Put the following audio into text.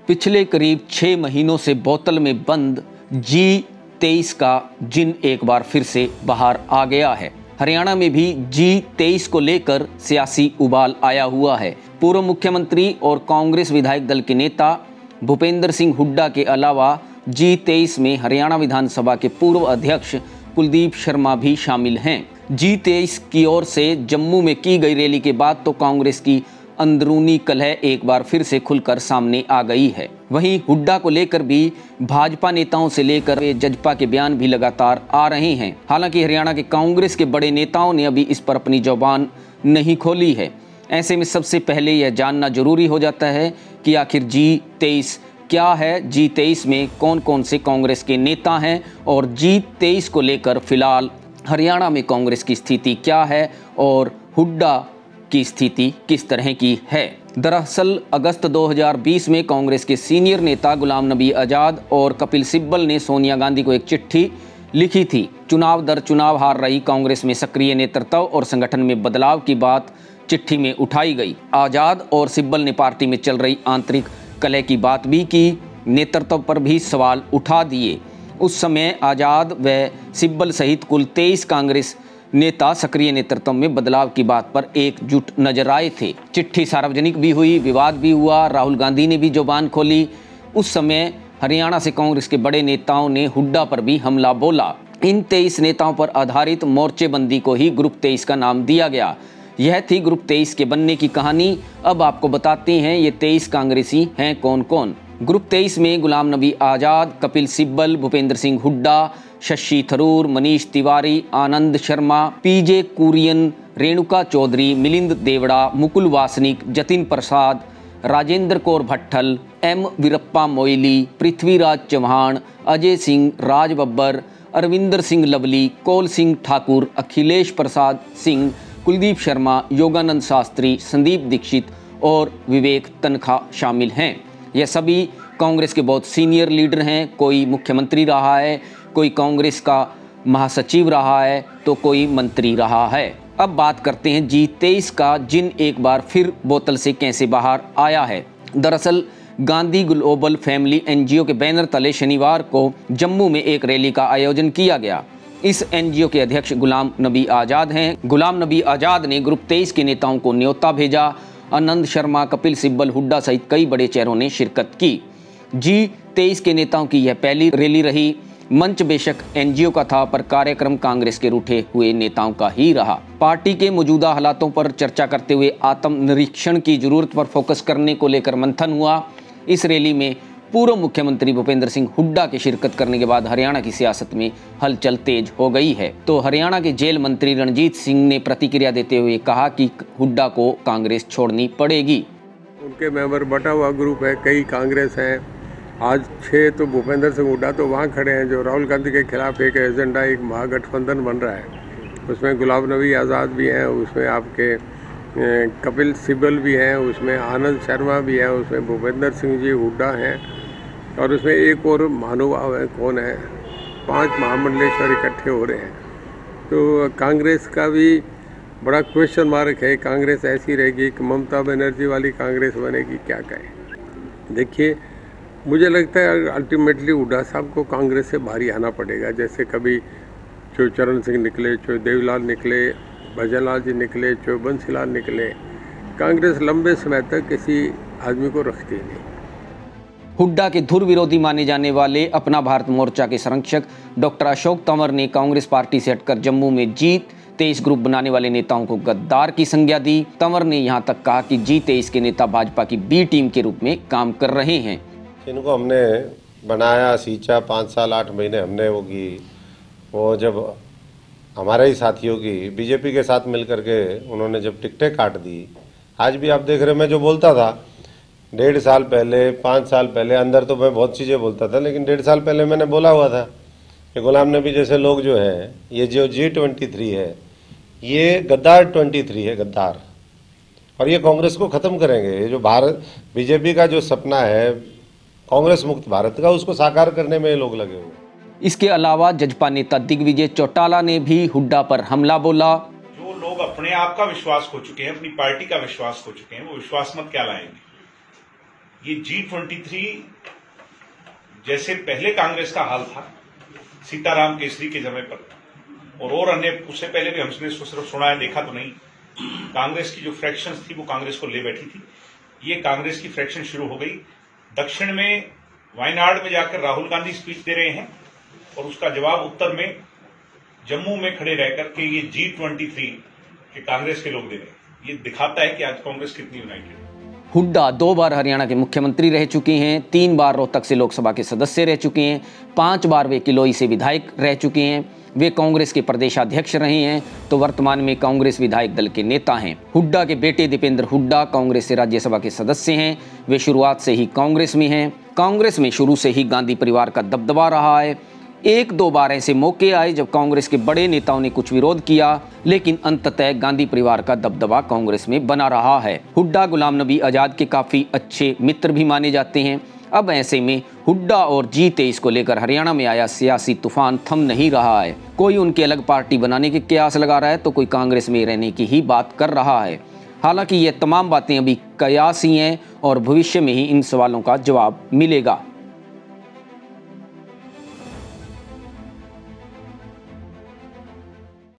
पिछले करीब 6 महीनों से बोतल में बंद G23 का जिन एक बार फिर से बाहर आ गया है। हरियाणा में भी G23 को लेकर सियासी उबाल आया हुआ है। पूर्व मुख्यमंत्री और कांग्रेस विधायक दल के नेता भूपेंद्र सिंह हुड्डा के अलावा G23 में हरियाणा विधानसभा के पूर्व अध्यक्ष कुलदीप शर्मा भी शामिल हैं। G23 की ओर से जम्मू में की गई रैली के बाद तो कांग्रेस की अंदरूनी कलह एक बार फिर से खुलकर सामने आ गई है। वहीं हुड्डा को लेकर भी भाजपा नेताओं से लेकर जजपा के बयान भी लगातार आ रहे हैं। हालांकि हरियाणा के कांग्रेस के बड़े नेताओं ने अभी इस पर अपनी जुबान नहीं खोली है। ऐसे में सबसे पहले यह जानना जरूरी हो जाता है कि आखिर G23 क्या है, G23 में कौन कौन से कांग्रेस के नेता हैं और G23 को लेकर फिलहाल हरियाणा में कांग्रेस की स्थिति क्या है और हुड्डा की स्थिति किस तरह की है। दरअसल अगस्त 2020 में कांग्रेस के सीनियर नेता गुलाम नबी आज़ाद और कपिल सिब्बल ने सोनिया गांधी को एक चिट्ठी लिखी थी। चुनाव दर चुनाव हार रही कांग्रेस में सक्रिय नेतृत्व और संगठन में बदलाव की बात चिट्ठी में उठाई गई। आज़ाद और सिब्बल ने पार्टी में चल रही आंतरिक कलह की बात भी की, नेतृत्व पर भी सवाल उठा दिए। उस समय आज़ाद व सिब्बल सहित कुल 23 कांग्रेस नेता सक्रिय नेतृत्व में बदलाव की बात पर एकजुट नजर आए थे। चिट्ठी सार्वजनिक भी हुई, विवाद भी हुआ, राहुल गांधी ने भी जुबान खोली। उस समय हरियाणा से कांग्रेस के बड़े नेताओं ने हुड्डा पर भी हमला बोला। इन 23 नेताओं पर आधारित मोर्चेबंदी को ही ग्रुप 23 का नाम दिया गया। यह थी ग्रुप 23 के बनने की कहानी। अब आपको बताते हैं ये 23 कांग्रेसी हैं कौन कौन। ग्रुप 23 में गुलाम नबी आज़ाद, कपिल सिब्बल, भूपेंद्र सिंह हुड्डा, शशि थरूर, मनीष तिवारी, आनंद शर्मा, पीजे कुरियन, रेणुका चौधरी, मिलिंद देवड़ा, मुकुल वासनिक, जतिन प्रसाद, राजेंद्र कौर भट्टल, एम वीरप्पा मोइली, पृथ्वीराज चौहान, अजय सिंह, राज बब्बर, अरविंदर सिंह लवली, कौल सिंह ठाकुर, अखिलेश प्रसाद सिंह, कुलदीप शर्मा, योगानंद शास्त्री, संदीप दीक्षित और विवेक तनखा शामिल हैं। यह सभी कांग्रेस के बहुत सीनियर लीडर हैं। कोई मुख्यमंत्री रहा है, कोई कांग्रेस का महासचिव रहा है, तो कोई मंत्री रहा है। अब बात करते हैं G23 का जिन एक बार फिर बोतल से कैसे बाहर आया है। दरअसल गांधी ग्लोबल फैमिली NGO के बैनर तले शनिवार को जम्मू में एक रैली का आयोजन किया गया। इस NGO के अध्यक्ष गुलाम नबी आज़ाद हैं। गुलाम नबी आज़ाद ने ग्रुप 23 के नेताओं को न्योता भेजा। आनंद शर्मा, कपिल सिब्बल, हुड्डा सहित कई बड़े चेहरों ने शिरकत की। G23 के नेताओं की यह पहली रैली रही। मंच बेशक NGO का था, पर कार्यक्रम कांग्रेस के रूठे हुए नेताओं का ही रहा। पार्टी के मौजूदा हालातों पर चर्चा करते हुए आत्मनिरीक्षण की जरूरत पर फोकस करने को लेकर मंथन हुआ। इस रैली में पूर्व मुख्यमंत्री भूपेंद्र सिंह हुड्डा के शिरकत करने के बाद हरियाणा की सियासत में हलचल तेज हो गई है। तो हरियाणा के जेल मंत्री रणजीत सिंह ने प्रतिक्रिया देते हुए कहा कि हुड्डा को कांग्रेस छोड़नी पड़ेगी। उनके मेंबर बटा हुआ ग्रुप है, कई कांग्रेस हैं। आज 6 तो भूपेंद्र सिंह हुड्डा तो वहाँ खड़े हैं जो राहुल गांधी के खिलाफ एक एजेंडा, एक महागठबंधन बन रहा है। उसमें गुलाम नबी आज़ाद भी हैं, उसमें आपके कपिल सिब्बल भी हैं, उसमें आनंद शर्मा भी हैं, उसमें भूपेंद्र सिंह जी हुड्डा हैं और उसमें एक और महानुभाव है, कौन है, 5 महामंडलेश्वर इकट्ठे हो रहे हैं। तो कांग्रेस का भी बड़ा क्वेश्चन मार्क है। कांग्रेस ऐसी रहेगी कि ममता बनर्जी वाली कांग्रेस बनेगी, क्या कहें। देखिए, मुझे लगता है अल्टीमेटली हुड्डा साहब को कांग्रेस से भारी आना पड़ेगा। जैसे कभी जो चरण सिंह निकले, जो देवीलाल निकले, भजनलाल जी निकले, जो बंसीलाल निकले, कांग्रेस लंबे समय तक किसी आदमी को रखती नहीं। हुड्डा के धुर विरोधी माने जाने वाले अपना भारत मोर्चा के संरक्षक डॉक्टर अशोक तंवर ने कांग्रेस पार्टी से हटकर जम्मू में G23 ग्रुप बनाने वाले नेताओं को गद्दार की संज्ञा दी। तंवर ने यहां तक कहा कि G23 के नेता भाजपा की B टीम के रूप में काम कर रहे हैं। इनको हमने बनाया, सींचा, 5 साल 8 महीने हमने वो की। वो जब हमारे ही साथियों की बीजेपी के साथ मिल करके उन्होंने जब टिकटें काट दी, आज भी आप देख रहे, मैं जो बोलता था 1.5 साल पहले, 5 साल पहले, अंदर तो मैं बहुत चीज़ें बोलता था, लेकिन 1.5 साल पहले मैंने बोला हुआ था कि गुलाम नबी जैसे लोग जो हैं, ये जो G23 है, ये गद्दार 23 है, गद्दार। और ये कांग्रेस को ख़त्म करेंगे। ये जो भारत बीजेपी का जो सपना है कांग्रेस मुक्त भारत का, उसको साकार करने में ये लोग लगे हुए। इसके अलावा जजपा नेता दिग्विजय चौटाला ने भी हुड्डा पर हमला बोला। जो लोग अपने आप का विश्वास खो चुके हैं, अपनी पार्टी का विश्वास खो चुके हैं, वो विश्वास मत क्या लाएंगे। ये G23 जैसे पहले कांग्रेस का हाल था सीताराम केसरी के समय पर, और अन्य उससे पहले भी हमने सिर्फ सुना है, देखा तो नहीं। कांग्रेस की जो फ्रैक्शंस थी वो कांग्रेस को ले बैठी थी। ये कांग्रेस की फ्रैक्शन शुरू हो गई। दक्षिण में वायनाड में जाकर राहुल गांधी स्पीच दे रहे हैं और उसका जवाब उत्तर में जम्मू में खड़े रहकर के ये G23 के कांग्रेस के लोग दे रहे हैं। ये दिखाता है कि आज कांग्रेस कितनी यूनाइटेड है। हुड्डा 2 बार हरियाणा के मुख्यमंत्री रह चुके हैं, 3 बार रोहतक से लोकसभा के सदस्य रह चुके हैं, 5 बार वे किलोई से विधायक रह चुके हैं। वे कांग्रेस के प्रदेशाध्यक्ष रहे हैं, तो वर्तमान में कांग्रेस विधायक दल के नेता हैं। हुड्डा के बेटे दीपेंद्र हुड्डा कांग्रेस से राज्यसभा के सदस्य हैं। वे शुरुआत से ही कांग्रेस में हैं। कांग्रेस में शुरू से ही गांधी परिवार का दबदबा रहा है। 1-2 बार ऐसे मौके आए जब कांग्रेस के बड़े नेताओं ने कुछ विरोध किया, लेकिन अंततः गांधी परिवार का दबदबा कांग्रेस में बना रहा है। हुड्डा गुलाम नबी आजाद के काफी अच्छे मित्र भी माने जाते हैं। अब ऐसे में हुड्डा और G23 को लेकर हरियाणा में आया सियासी तूफान थम नहीं रहा है। कोई उनकी अलग पार्टी बनाने के कयास लगा रहा है, तो कोई कांग्रेस में रहने की ही बात कर रहा है। हालांकि ये तमाम बातें अभी कयास ही हैं और भविष्य में ही इन सवालों का जवाब मिलेगा।